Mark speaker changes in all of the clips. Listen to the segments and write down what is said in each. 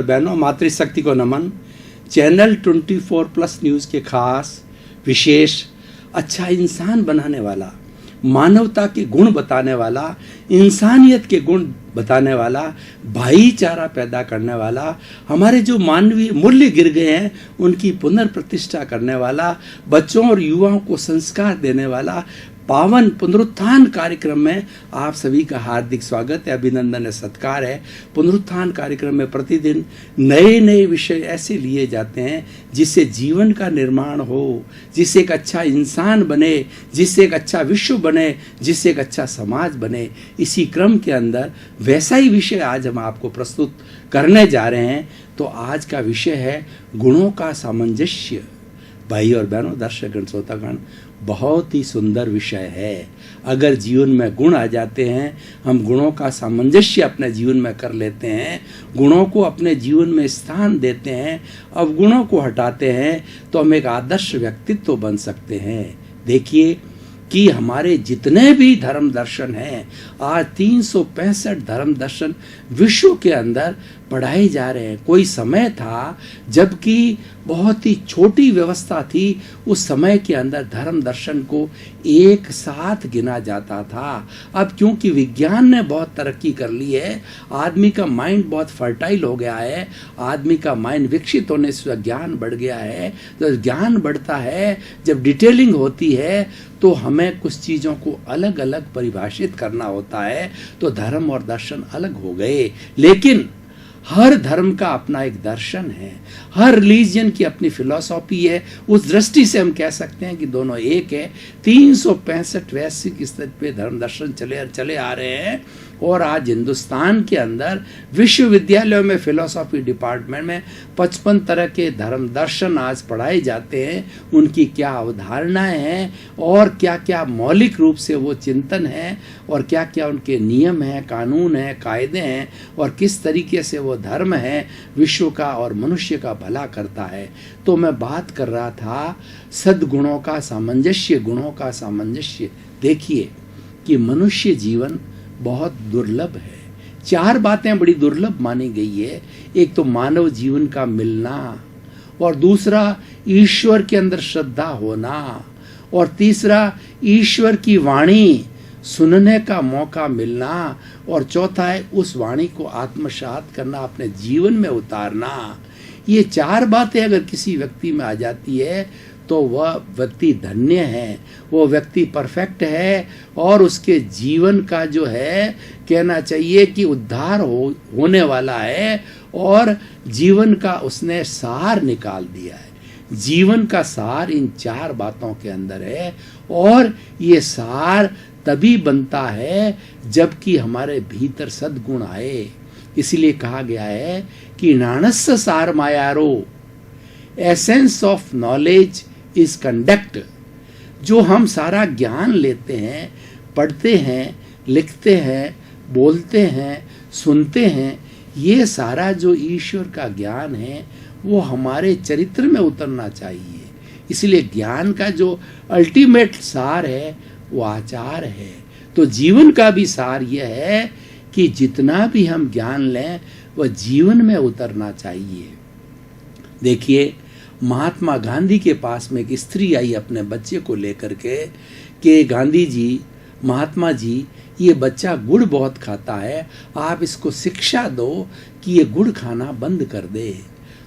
Speaker 1: बहनों, मातृशक्ति को नमन। चैनल 24+ न्यूज़ के खास विशेष अच्छा इंसान बनाने वाला, मानवता के गुण बताने वाला, इंसानियत के गुण बताने वाला, भाईचारा पैदा करने वाला, हमारे जो मानवीय मूल्य गिर गए हैं उनकी पुनर्प्रतिष्ठा करने वाला, बच्चों और युवाओं को संस्कार देने वाला पावन पुनरुत्थान कार्यक्रम में आप सभी का हार्दिक स्वागत है, अभिनंदन है, सत्कार है। पुनरुत्थान कार्यक्रम में प्रतिदिन नए नए विषय ऐसे लिए जाते हैं जिससे जीवन का निर्माण हो, जिससे एक अच्छा इंसान बने, जिससे एक अच्छा विश्व बने, जिससे एक अच्छा समाज बने। इसी क्रम के अंदर वैसा ही विषय आज हम आपको प्रस्तुत करने जा रहे हैं। तो आज का विषय है गुणों का सामंजस्य। भाई और बहनों, दर्शकगण, श्रोतागण, बहुत ही सुंदर विषय है। अगर जीवन में गुण आ जाते हैं, हम गुणों का सामंजस्य अपने जीवन में कर लेते हैं, गुणों को अपने जीवन में स्थान देते हैं, अवगुणों को हटाते हैं, तो हम एक आदर्श व्यक्तित्व बन सकते हैं। देखिए कि हमारे जितने भी धर्म दर्शन हैं, आज 365 धर्म दर्शन विश्व के अंदर पढ़ाए जा रहे हैं। कोई समय था जबकि बहुत ही छोटी व्यवस्था थी, उस समय के अंदर धर्म दर्शन को एक साथ गिना जाता था। अब क्योंकि विज्ञान ने बहुत तरक्की कर ली है, आदमी का माइंड बहुत फर्टाइल हो गया है, आदमी का माइंड विकसित होने से ज्ञान बढ़ गया है। तो ज्ञान बढ़ता है, जब डिटेलिंग होती है तो हमें कुछ चीज़ों को अलग अलग परिभाषित करना होता है। तो धर्म और दर्शन अलग हो गए, लेकिन हर धर्म का अपना एक दर्शन है, हर रिलीजन की अपनी फिलॉसफी है। उस दृष्टि से हम कह सकते हैं कि दोनों एक है। 365 वैश्विक स्तर पे धर्म दर्शन चले आ रहे हैं। और आज हिंदुस्तान के अंदर विश्वविद्यालयों में फिलॉसफी डिपार्टमेंट में 55 तरह के धर्म दर्शन आज पढ़ाए जाते हैं। उनकी क्या अवधारणाएं हैं और क्या क्या मौलिक रूप से वो चिंतन है, और क्या क्या उनके नियम हैं, कानून हैं, कायदे हैं, और किस तरीके से वो धर्म है विश्व का और मनुष्य का भला करता है। तो मैं बात कर रहा था सद्गुणों का सामंजस्य, गुणों का सामंजस्य। देखिए कि मनुष्य जीवन बहुत दुर्लभ है। 4 बातें बड़ी दुर्लभ मानी गई है। एक तो मानव जीवन का मिलना, और दूसरा ईश्वर के अंदर श्रद्धा होना, और तीसरा ईश्वर की वाणी सुनने का मौका मिलना, और चौथा है उस वाणी को आत्मसात करना, अपने जीवन में उतारना। ये 4 बातें अगर किसी व्यक्ति में आ जाती है तो वह व्यक्ति धन्य है, वो व्यक्ति परफेक्ट है, और उसके जीवन का जो है कहना चाहिए कि उद्धार होने वाला है, और जीवन का उसने सार निकाल दिया है। जीवन का सार इन 4 बातों के अंदर है, और ये सार तभी बनता है जबकि हमारे भीतर सद्गुण आए। इसीलिए कहा गया है कि नाणस्य सार मायारो, essence of knowledge is conduct. जो हम सारा ज्ञान लेते हैं, पढ़ते हैं, लिखते हैं, बोलते हैं, सुनते हैं, ये सारा जो ईश्वर का ज्ञान है वो हमारे चरित्र में उतरना चाहिए। इसलिए ज्ञान का जो अल्टीमेट सार है वो आचार है। तो जीवन का भी सार यह है कि जितना भी हम ज्ञान लें वह जीवन में उतरना चाहिए। देखिए, महात्मा गांधी के पास में एक स्त्री आई अपने बच्चे को लेकर के कि गांधी जी, महात्मा जी, ये बच्चा गुड़ बहुत खाता है, आप इसको शिक्षा दो कि ये गुड़ खाना बंद कर दे।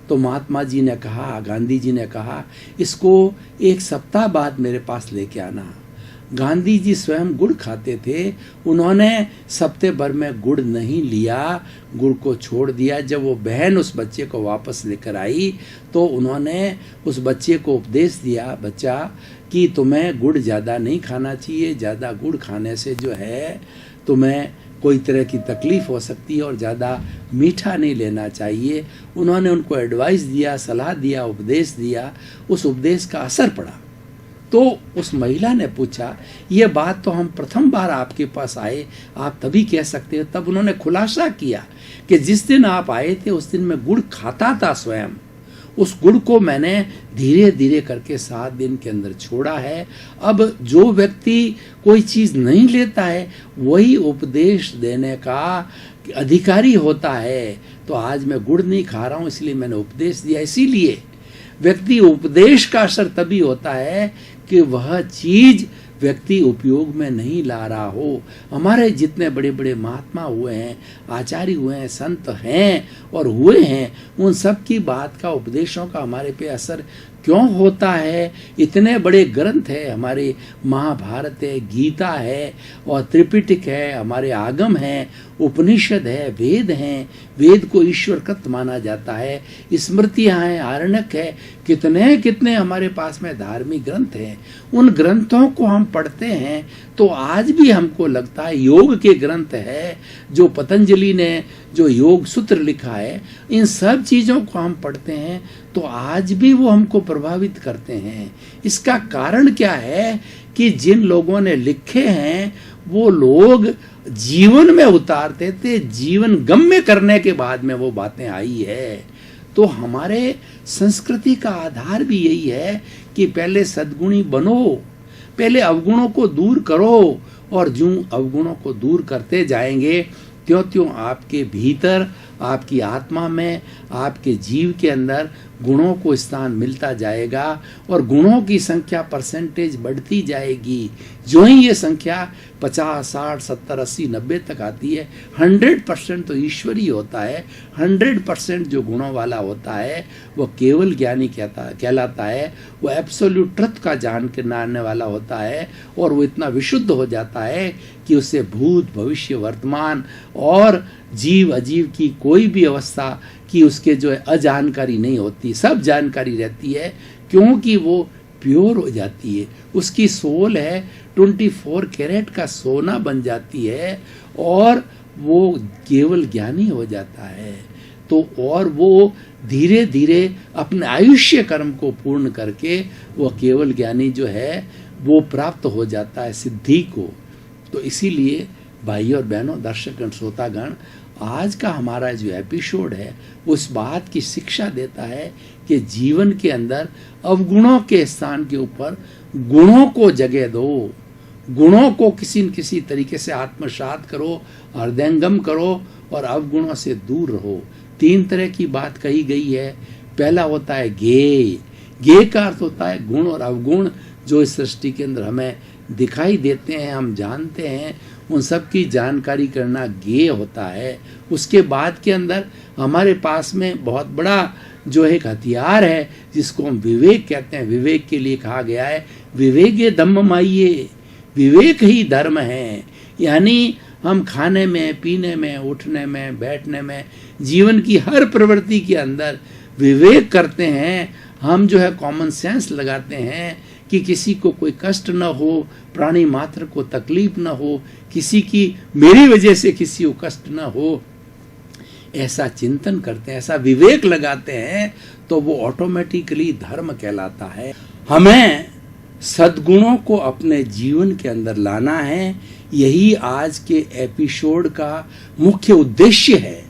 Speaker 1: तो महात्मा जी ने कहा, गांधी जी ने कहा, इसको 1 सप्ताह बाद मेरे पास लेके आना। गांधी जी स्वयं गुड़ खाते थे, उन्होंने सप्ते भर में गुड़ नहीं लिया, गुड़ को छोड़ दिया। जब वो बहन उस बच्चे को वापस लेकर आई तो उन्होंने उस बच्चे को उपदेश दिया, बच्चा, कि तुम्हें गुड़ ज़्यादा नहीं खाना चाहिए, ज़्यादा गुड़ खाने से जो है तुम्हें कोई तरह की तकलीफ़ हो सकती है, और ज़्यादा मीठा नहीं लेना चाहिए। उन्होंने उनको एडवाइस दिया, सलाह दिया, उपदेश दिया। उस उपदेश का असर पड़ा। तो उस महिला ने पूछा, ये बात तो हम प्रथम बार आपके पास आए, आप तभी कह सकते हो। तब उन्होंने खुलासा किया कि जिस दिन आप आए थे उस दिन मैं गुड़ खाता था स्वयं, उस गुण को मैंने धीरे धीरे करके 7 दिन के अंदर छोड़ा है। अब जो व्यक्ति कोई चीज नहीं लेता है वही उपदेश देने का अधिकारी होता है। तो आज मैं गुड़ नहीं खा रहा हूं इसलिए मैंने उपदेश दिया। इसीलिए व्यक्ति उपदेश का असर तभी होता है कि वह चीज व्यक्ति उपयोग में नहीं ला रहा हो। हमारे जितने बड़े बड़े महात्मा हुए हैं, आचार्य हुए हैं, संत हैं और हुए हैं, उन सब की बात का, उपदेशों का हमारे पे असर क्यों होता है? इतने बड़े ग्रंथ है, हमारे महाभारत है, गीता है और त्रिपिटक है, हमारे आगम है, उपनिषद है, वेद हैं, वेद को ईश्वरकृत माना जाता है, स्मृतियाँ हैं, आरण्यक है, कितने कितने हमारे पास में धार्मिक ग्रंथ हैं। उन ग्रंथों को हम पढ़ते हैं तो आज भी हमको लगता है योग के ग्रंथ है, जो पतंजलि ने जो योग सूत्र लिखा है, इन सब चीज़ों को हम पढ़ते हैं तो आज भी वो हमको प्रभावित करते हैं। इसका कारण क्या है कि जिन लोगों ने लिखे हैं वो लोग जीवन में उतारते थे, जीवन गम्य करने के बाद में वो बातें आई है। तो हमारे संस्कृति का आधार भी यही है कि पहले सद्गुणी बनो, पहले अवगुणों को दूर करो, और जो अवगुणों को दूर करते जाएंगे त्यों त्यों आपके भीतर, आपकी आत्मा में, आपके जीव के अंदर गुणों को स्थान मिलता जाएगा और गुणों की संख्या परसेंटेज बढ़ती जाएगी। जो ही ये संख्या 50, 60, 70, 80, 90 तक आती है, 100% तो ईश्वरी होता है। 100% जो गुणों वाला होता है वो केवल ज्ञानी कहलाता है। वो एब्सोल्यूट ट्रुथ का जानने वाला होता है और वो इतना विशुद्ध हो जाता है कि उससे भूत, भविष्य, वर्तमान और जीव अजीव की कोई भी अवस्था की उसके जो है अजानकारी नहीं होती, सब जानकारी रहती है, क्योंकि वो प्योर हो जाती है। उसकी सोल है 24 कैरेट का सोना बन जाती है और वो केवल ज्ञानी हो जाता है। तो और वो धीरे धीरे अपने आयुष्य कर्म को पूर्ण करके वो केवल ज्ञानी जो है वो प्राप्त हो जाता है सिद्धि को। तो इसीलिए भाइयों और बहनों, दर्शकगण, श्रोतागण, आज का हमारा जो एपिसोड है उस बात की शिक्षा देता है कि जीवन के अंदर अवगुणों के स्थान के ऊपर गुणों को जगह दो, गुणों को किसी न किसी तरीके से आत्मसात करो, हृदयंगम करो और अवगुणों से दूर रहो। 3 तरह की बात कही गई है। पहला होता है ज्ञेय। ज्ञेय का अर्थ होता है गुण और अवगुण जो इस सृष्टि के अंदर हमें दिखाई देते हैं, हम जानते हैं, उन सब की जानकारी करना ज्ञेय होता है। उसके बाद के अंदर हमारे पास में बहुत बड़ा जो एक हथियार है जिसको हम विवेक कहते हैं। विवेक के लिए कहा गया है विवेके धम्ममाइये, विवेक ही धर्म है। यानी हम खाने में, पीने में, उठने में, बैठने में, जीवन की हर प्रवृत्ति के अंदर विवेक करते हैं। हम जो है कॉमन सेंस लगाते हैं कि किसी को कोई कष्ट न हो, प्राणी मात्र को तकलीफ न हो, किसी की मेरी वजह से किसी को कष्ट न हो, ऐसा चिंतन करते हैं, ऐसा विवेक लगाते हैं तो वो ऑटोमेटिकली धर्म कहलाता है। हमें सद्गुणों को अपने जीवन के अंदर लाना है। यही आज के एपिसोड का मुख्य उद्देश्य है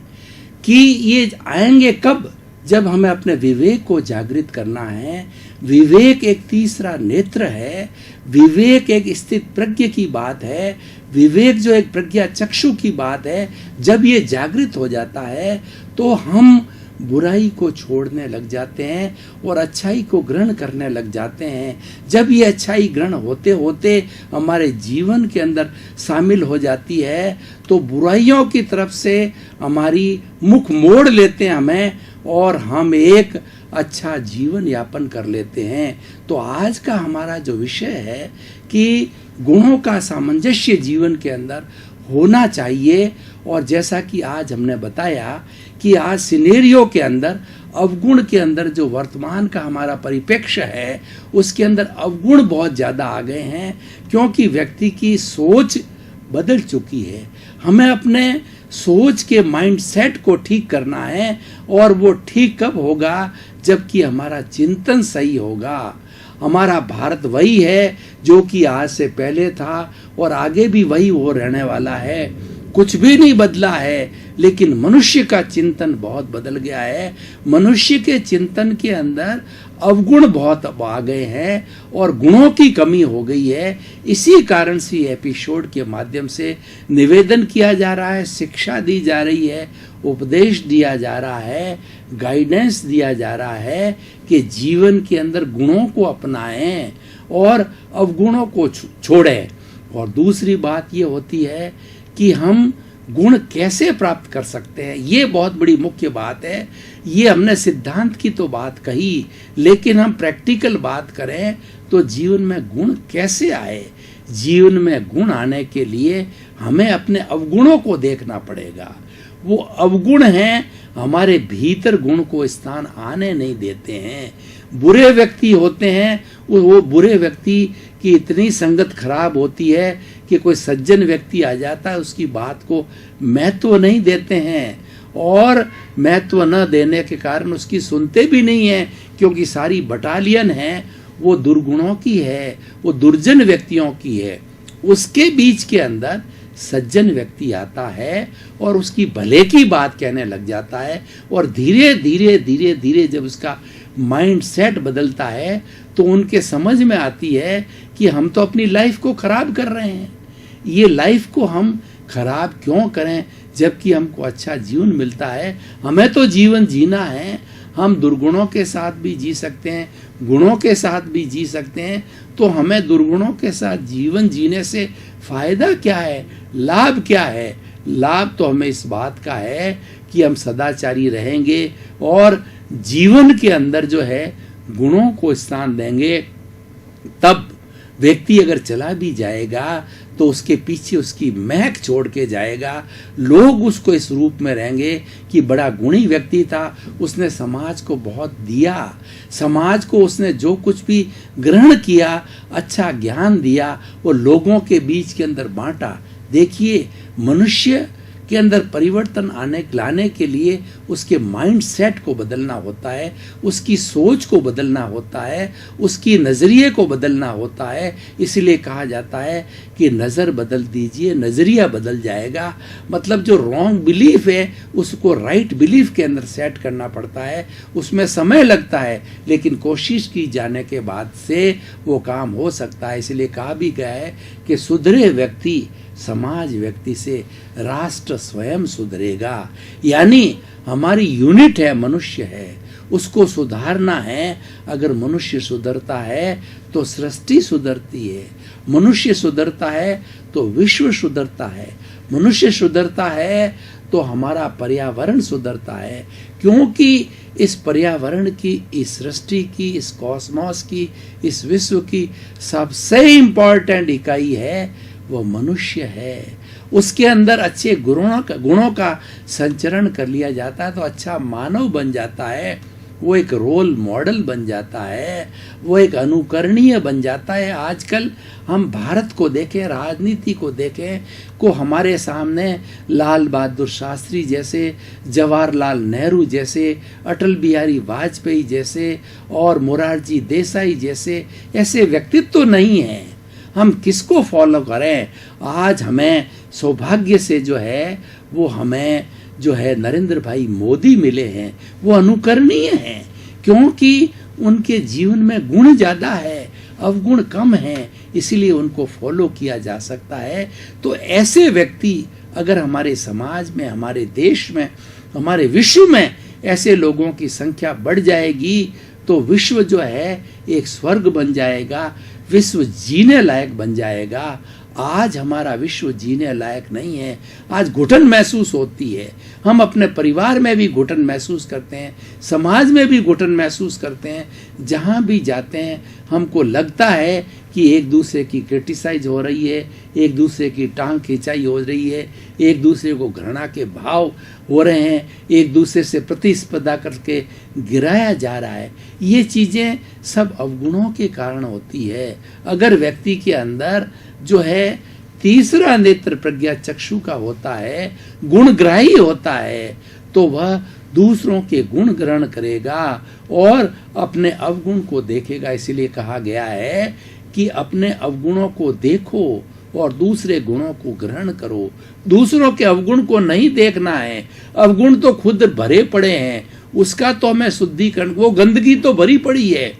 Speaker 1: कि ये आएंगे कब, जब हमें अपने विवेक को जागृत करना है। विवेक एक तीसरा नेत्र है, विवेक एक स्थित प्रज्ञ की बात है, विवेक जो एक प्रज्ञा चक्षु की बात है। जब ये जागृत हो जाता है तो हम बुराई को छोड़ने लग जाते हैं और अच्छाई को ग्रहण करने लग जाते हैं। जब ये अच्छाई ग्रहण होते होते हमारे जीवन के अंदर शामिल हो जाती है तो बुराइयों की तरफ से हमारी मुख मोड़ लेते हैं हमें और हम एक अच्छा जीवन यापन कर लेते हैं। तो आज का हमारा जो विषय है कि गुणों का सामंजस्य जीवन के अंदर होना चाहिए। और जैसा कि आज हमने बताया कि आज सिनेरियो के अंदर अवगुण के अंदर जो वर्तमान का हमारा परिप्रेक्ष्य है उसके अंदर अवगुण बहुत ज़्यादा आ गए हैं, क्योंकि व्यक्ति की सोच बदल चुकी है। हमें अपने सोच के माइंडसेट को ठीक करना है और वो ठीक कब होगा, जबकि हमारा चिंतन सही होगा। हमारा भारत वही है जो कि आज से पहले था और आगे भी वही वो रहने वाला है। कुछ भी नहीं बदला है, लेकिन मनुष्य का चिंतन बहुत बदल गया है। मनुष्य के चिंतन के अंदर अवगुण बहुत आ गए हैं और गुणों की कमी हो गई है। इसी कारण से एपिसोड के माध्यम से निवेदन किया जा रहा है, शिक्षा दी जा रही है, उपदेश दिया जा रहा है, गाइडेंस दिया जा रहा है कि जीवन के अंदर गुणों को अपनाएं और अवगुणों को छोड़ें। और दूसरी बात ये होती है कि हम गुण कैसे प्राप्त कर सकते हैं, ये बहुत बड़ी मुख्य बात है। ये हमने सिद्धांत की तो बात कही, लेकिन हम प्रैक्टिकल बात करें तो जीवन में गुण कैसे आए। जीवन में गुण आने के लिए हमें अपने अवगुणों को देखना पड़ेगा। वो अवगुण हैं, हमारे भीतर गुण को स्थान आने नहीं देते हैं। बुरे व्यक्ति होते हैं, वो बुरे व्यक्ति की इतनी संगत खराब होती है कि कोई सज्जन व्यक्ति आ जाता है, उसकी बात को महत्व नहीं देते हैं और महत्व न देने के कारण उसकी सुनते भी नहीं है, क्योंकि सारी बटालियन है वो दुर्गुणों की है, वो दुर्जन व्यक्तियों की है। उसके बीच के अंदर सज्जन व्यक्ति आता है और उसकी भले की बात कहने लग जाता है, और धीरे धीरे धीरे धीरे जब उसका माइंड सेट बदलता है तो उनके समझ में आती है कि हम तो अपनी लाइफ को खराब कर रहे हैं। ये लाइफ को हम खराब क्यों करें जबकि हमको अच्छा जीवन मिलता है। हमें तो जीवन जीना है, हम दुर्गुणों के साथ भी जी सकते हैं, गुणों के साथ भी जी सकते हैं। तो हमें दुर्गुणों के साथ जीवन जीने से फायदा क्या है, लाभ क्या है? लाभ तो हमें इस बात का है कि हम सदाचारी रहेंगे और जीवन के अंदर जो है गुणों को स्थान देंगे। तब व्यक्ति अगर चला भी जाएगा तो उसके पीछे उसकी महक छोड़ के जाएगा। लोग उसको इस रूप में रहेंगे कि बड़ा गुणी व्यक्ति था, उसने समाज को बहुत दिया, समाज को उसने जो कुछ भी ग्रहण किया, अच्छा ज्ञान दिया, वो लोगों के बीच के अंदर बांटा। देखिए, मनुष्य के अंदर परिवर्तन लाने के लिए उसके माइंड सेट को बदलना होता है, उसकी सोच को बदलना होता है, उसकी नज़रिए को बदलना होता है। इसलिए कहा जाता है कि नज़र बदल दीजिए, नज़रिया बदल जाएगा। मतलब जो रॉन्ग बिलीफ है उसको राइट बिलीफ के अंदर सेट करना पड़ता है। उसमें समय लगता है, लेकिन कोशिश की जाने के बाद से वो काम हो सकता है। इसलिए कहा भी गया है कि सुधरे व्यक्ति समाज व्यक्ति से राष्ट्र स्वयं सुधरेगा। यानी हमारी यूनिट है, मनुष्य है, उसको सुधारना है। अगर मनुष्य सुधरता है तो सृष्टि सुधरती है, मनुष्य सुधरता है तो विश्व सुधरता है, मनुष्य सुधरता है तो हमारा पर्यावरण सुधरता है। क्योंकि इस पर्यावरण की, इस सृष्टि की, इस कॉस्मोस की, इस विश्व की सबसे इम्पोर्टेंट इकाई है वो मनुष्य है। उसके अंदर अच्छे गुणों का संचरण कर लिया जाता है तो अच्छा मानव बन जाता है, वो एक रोल मॉडल बन जाता है, वो एक अनुकरणीय बन जाता है। आजकल हम भारत को देखें, राजनीति को देखें, को हमारे सामने लाल बहादुर शास्त्री जैसे, जवाहरलाल नेहरू जैसे, अटल बिहारी वाजपेयी जैसे और मोरारजी देसाई जैसे ऐसे व्यक्तित्व तो नहीं हैं। हम किसको फॉलो करें? आज हमें सौभाग्य से जो है वो हमें जो है नरेंद्र भाई मोदी मिले हैं, वो अनुकरणीय हैं, क्योंकि उनके जीवन में गुण ज़्यादा है, अवगुण कम है, इसीलिए उनको फॉलो किया जा सकता है। तो ऐसे व्यक्ति अगर हमारे समाज में, हमारे देश में, हमारे विश्व में ऐसे लोगों की संख्या बढ़ जाएगी तो विश्व जो है एक स्वर्ग बन जाएगा, विश्व जीने लायक बन जाएगा। आज हमारा विश्व जीने लायक नहीं है, आज घुटन महसूस होती है। हम अपने परिवार में भी घुटन महसूस करते हैं, समाज में भी घुटन महसूस करते हैं। जहाँ भी जाते हैं हमको लगता है कि एक दूसरे की क्रिटिसाइज हो रही है, एक दूसरे की टांग खिंचाई हो रही है, एक दूसरे को घृणा के भाव हो रहे हैं, एक दूसरे से प्रतिस्पर्धा करके गिराया जा रहा है। ये चीज़ें सब अवगुणों के कारण होती है। अगर व्यक्ति के अंदर जो है तीसरा नेत्र प्रज्ञा चक्षु का होता है, गुणग्राही होता है, तो वह दूसरों के गुण ग्रहण करेगा और अपने अवगुण को देखेगा। इसीलिए कहा गया है कि अपने अवगुणों को देखो, और दूसरे गुणों को ग्रहण करो। दूसरों के अवगुण को नहीं देखना है, अवगुण तो खुद भरे पड़े हैं, उसका तो हमें शुद्धिकरण, वो गंदगी तो भरी पड़ी है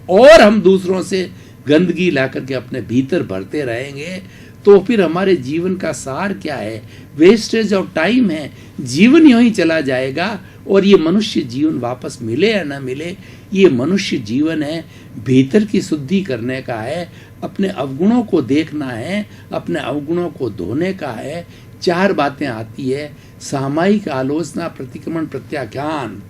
Speaker 1: और हम दूसरों से गंदगी ला करके अपने भीतर भरते रहेंगे तो फिर हमारे जीवन का सार क्या है? वेस्टेज ऑफ टाइम है, जीवन यूं ही चला जाएगा। और ये मनुष्य जीवन वापस मिले या ना मिले, ये मनुष्य जीवन है भीतर की शुद्धि करने का है, अपने अवगुणों को देखना है, अपने अवगुणों को धोने का है। 4 बातें आती है, सामायिक आलोचना, प्रतिक्रमण, प्रत्याख्यान,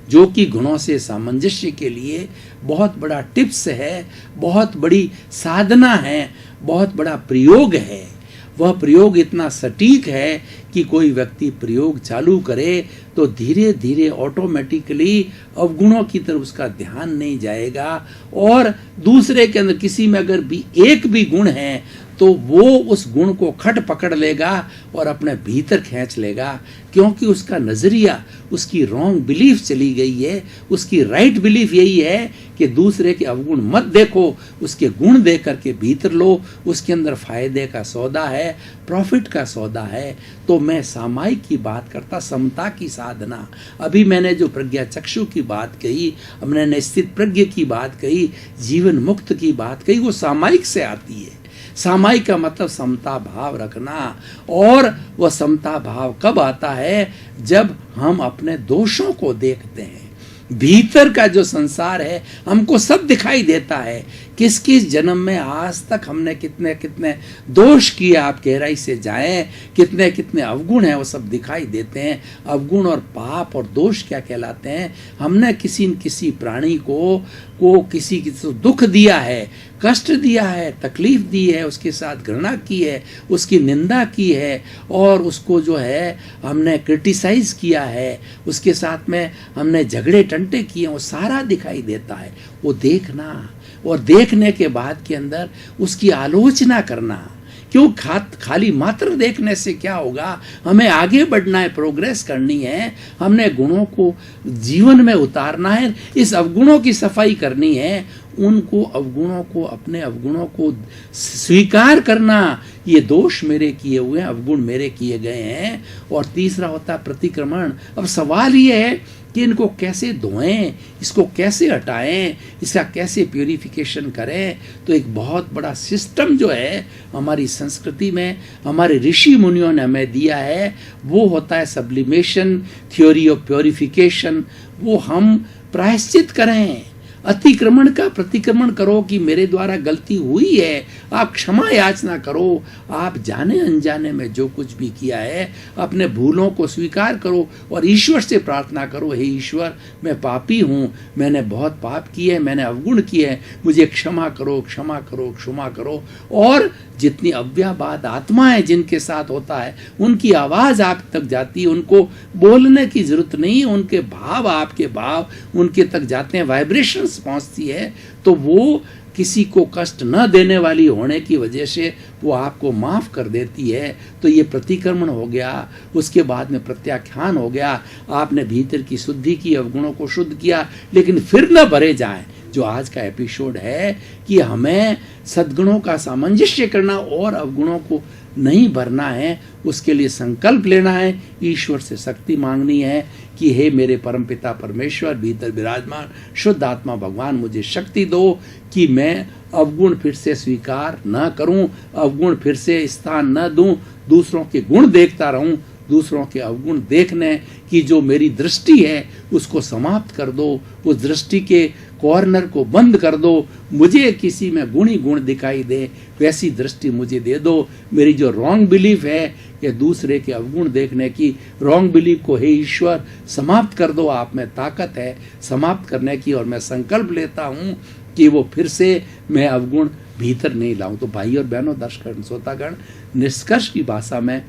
Speaker 1: जो कि गुणों से सामंजस्य के लिए बहुत बड़ा टिप्स है, बहुत बड़ी साधना है, बहुत बड़ा प्रयोग है। वह प्रयोग इतना सटीक है कि कोई व्यक्ति प्रयोग चालू करे तो धीरे धीरे ऑटोमेटिकली अवगुणों की तरफ उसका ध्यान नहीं जाएगा और दूसरे के अंदर किसी में अगर भी एक भी गुण है तो वो उस गुण को खट पकड़ लेगा और अपने भीतर खींच लेगा, क्योंकि उसका नजरिया, उसकी रॉन्ग बिलीफ चली गई है। उसकी राइट बिलीफ यही है कि दूसरे के अवगुण मत देखो, उसके गुण देख करके भीतर लो, उसके अंदर फायदे का सौदा है, प्रॉफिट का सौदा है। तो मैं सामायिक की बात करता, समता की साधना। अभी मैंने जो प्रज्ञा चक्षु की बात कही, हमने स्थित प्रज्ञ की बात कही, जीवन मुक्त की बात कही, वो सामायिक से आती है। सामायिक का मतलब समता भाव रखना, और वह समता भाव कब आता है? जब हम अपने दोषों को देखते हैं। भीतर का जो संसार है हमको सब दिखाई देता है, किस किस जन्म में आज तक हमने कितने कितने दोष किए, आप गहराई से जाएं, कितने कितने अवगुण हैं वो सब दिखाई देते हैं। अवगुण और पाप और दोष क्या कहलाते हैं? हमने किसी न किसी प्राणी को किसी दुख दिया है, कष्ट दिया है, तकलीफ दी है, उसके साथ घृणा की है, उसकी निंदा की है, और उसको जो है हमने क्रिटिसाइज किया है, उसके साथ में हमने झगड़े टंटे किए, वो सारा दिखाई देता है। वो देखना और देखने के बाद के अंदर उसकी आलोचना करना। क्यों? खाली मात्र देखने से क्या होगा? हमें आगे बढ़ना है, प्रोग्रेस करनी है, हमने गुणों को जीवन में उतारना है, इस अवगुणों की सफाई करनी है, उनको अवगुणों को, अपने अवगुणों को स्वीकार करना, ये दोष मेरे किए हुए हैं, अवगुण मेरे किए गए हैं। और तीसरा होता है प्रतिक्रमण। अब सवाल ये है कि इनको कैसे धोएं, इसको कैसे हटाएं, इसका कैसे प्यूरिफिकेशन करें। तो एक बहुत बड़ा सिस्टम जो है हमारी संस्कृति में हमारे ऋषि मुनियों ने हमें दिया है, वो होता है सब्लिमेशन, थ्योरी ऑफ प्योरिफिकेशन। वो हम प्रायश्चित करें, अतिक्रमण का प्रतिक्रमण करो कि मेरे द्वारा गलती हुई है, आप क्षमा याचना करो। आप जाने अनजाने में जो कुछ भी किया है अपने भूलों को स्वीकार करो और ईश्वर से प्रार्थना करो, हे ईश्वर मैं पापी हूँ, मैंने बहुत पाप किए हैं, मैंने अवगुण किए हैं, मुझे क्षमा करो, क्षमा करो, क्षमा करो। और जितनी अव्याबाद आत्माएं जिनके साथ होता है उनकी आवाज़ आप तक जाती है, उनको बोलने की जरूरत नहीं, उनके भाव, आपके भाव उनके तक जाते हैं, वाइब्रेशंस पहुंचती है। तो वो किसी को कष्ट न देने वाली होने की वजह से वो आपको माफ़ कर देती है। तो ये प्रतिक्रमण हो गया। उसके बाद में प्रत्याख्यान हो गया, आपने भीतर की शुद्धि की, अवगुणों को शुद्ध किया, लेकिन फिर न भरे जाएं। जो आज का एपिसोड है कि हमें सद्गुणों का सामंजस्य करना और अवगुणों को नहीं भरना है, उसके लिए संकल्प लेना है, ईश्वर से शक्ति मांगनी है कि हे मेरे परमपिता परमेश्वर, भीतर विराजमान शुद्ध आत्मा भगवान, मुझे शक्ति दो कि मैं अवगुण फिर से स्वीकार न करूं, अवगुण फिर से स्थान न दूं, दूसरों के गुण देखता रहूं, दूसरों के अवगुण देखने की जो मेरी दृष्टि है उसको समाप्त कर दो, उस दृष्टि के कॉर्नर को बंद कर दो। मुझे किसी में गुण ही गुण दिखाई दे वैसी दृष्टि मुझे दे दो। मेरी जो रॉन्ग बिलीफ है कि दूसरे के अवगुण देखने की, रॉन्ग बिलीफ को हे ईश्वर समाप्त कर दो। आप में ताकत है समाप्त करने की, और मैं संकल्प लेता हूँ कि वो फिर से मैं अवगुण भीतर नहीं लाऊं। तो भाई और बहनों, दर्शक श्रोतागण, निष्कर्ष की भाषा में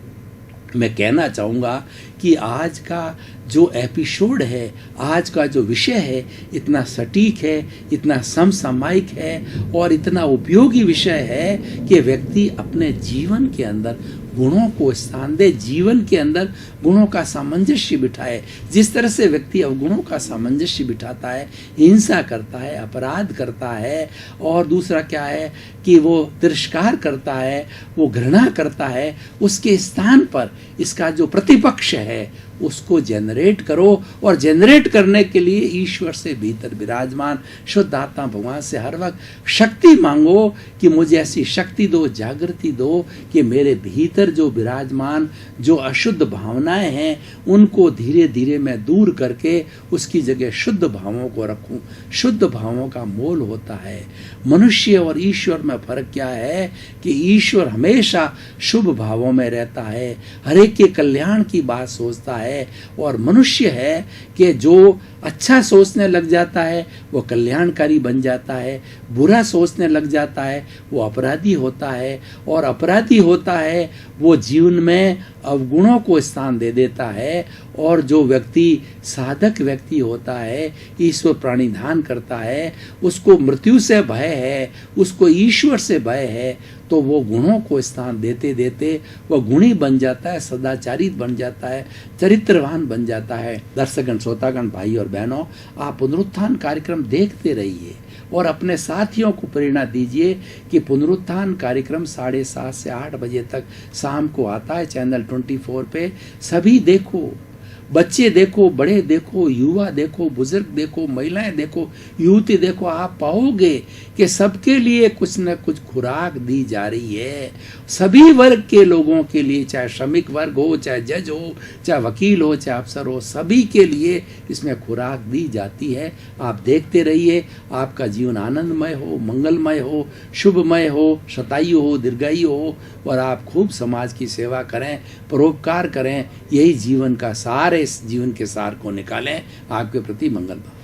Speaker 1: मैं कहना चाहूँगा कि आज का जो एपिसोड है, आज का जो विषय है, इतना सटीक है, इतना समसामयिक है और इतना उपयोगी विषय है कि व्यक्ति अपने जीवन के अंदर गुणों को स्थान दे, जीवन के अंदर गुणों का सामंजस्य बिठाए। जिस तरह से व्यक्ति अवगुणों का सामंजस्य बिठाता है, हिंसा करता है, अपराध करता है, और दूसरा क्या है कि वो तिरस्कार करता है, वो घृणा करता है, उसके स्थान पर इसका जो प्रतिपक्ष है उसको जनरेट करो। और जनरेट करने के लिए ईश्वर से भीतर विराजमान शुद्ध आत्मा भगवान से हर वक्त शक्ति मांगो कि मुझे ऐसी शक्ति दो, जागृति दो कि मेरे भीतर जो विराजमान जो अशुद्ध भावनाएं हैं उनको धीरे धीरे मैं दूर करके उसकी जगह शुद्ध भावों को रखूं। शुद्ध भावों का मोल होता है। मनुष्य और ईश्वर में फर्क क्या है कि ईश्वर हमेशा शुभ भावों में रहता है, हर एक के कल्याण की बात सोचता है, और मनुष्य है कि जो अच्छा सोचने लग जाता है वो कल्याणकारी बन जाता है, बुरा सोचने लग जाता है वो अपराधी होता है, और अपराधी होता है वो जीवन में अवगुणों को स्थान दे देता है। और जो व्यक्ति साधक व्यक्ति होता है, ईश्वर प्राणिधान करता है, उसको मृत्यु से भय है, उसको ईश्वर से भय है, तो वो गुणों को स्थान देते देते वो गुणी बन जाता है, सदाचारित बन जाता है, चरित्रवान बन जाता है। दर्शकगण, श्रोतागण, भाई और बहनों, आप पुनरुत्थान कार्यक्रम देखते रहिए और अपने साथियों को प्रेरणा दीजिए कि पुनरुत्थान कार्यक्रम 7:30 से 8 बजे तक शाम को आता है चैनल 24 पे। सभी देखो, बच्चे देखो, बड़े देखो, युवा देखो, बुजुर्ग देखो, महिलाएं देखो, युवती देखो। आप पाओगे कि सबके लिए कुछ न कुछ खुराक दी जा रही है। सभी वर्ग के लोगों के लिए, चाहे श्रमिक वर्ग हो, चाहे जज हो, चाहे वकील हो, चाहे अफसर हो, सभी के लिए इसमें खुराक दी जाती है। आप देखते रहिए, आपका जीवन आनंदमय हो, मंगलमय हो, शुभमय हो, शतायु हो, दीर्घायु हो, और आप खूब समाज की सेवा करें, परोपकार करें। यही जीवन का सार है। इस जीवन के सार को निकालें। आपके प्रति मंगल।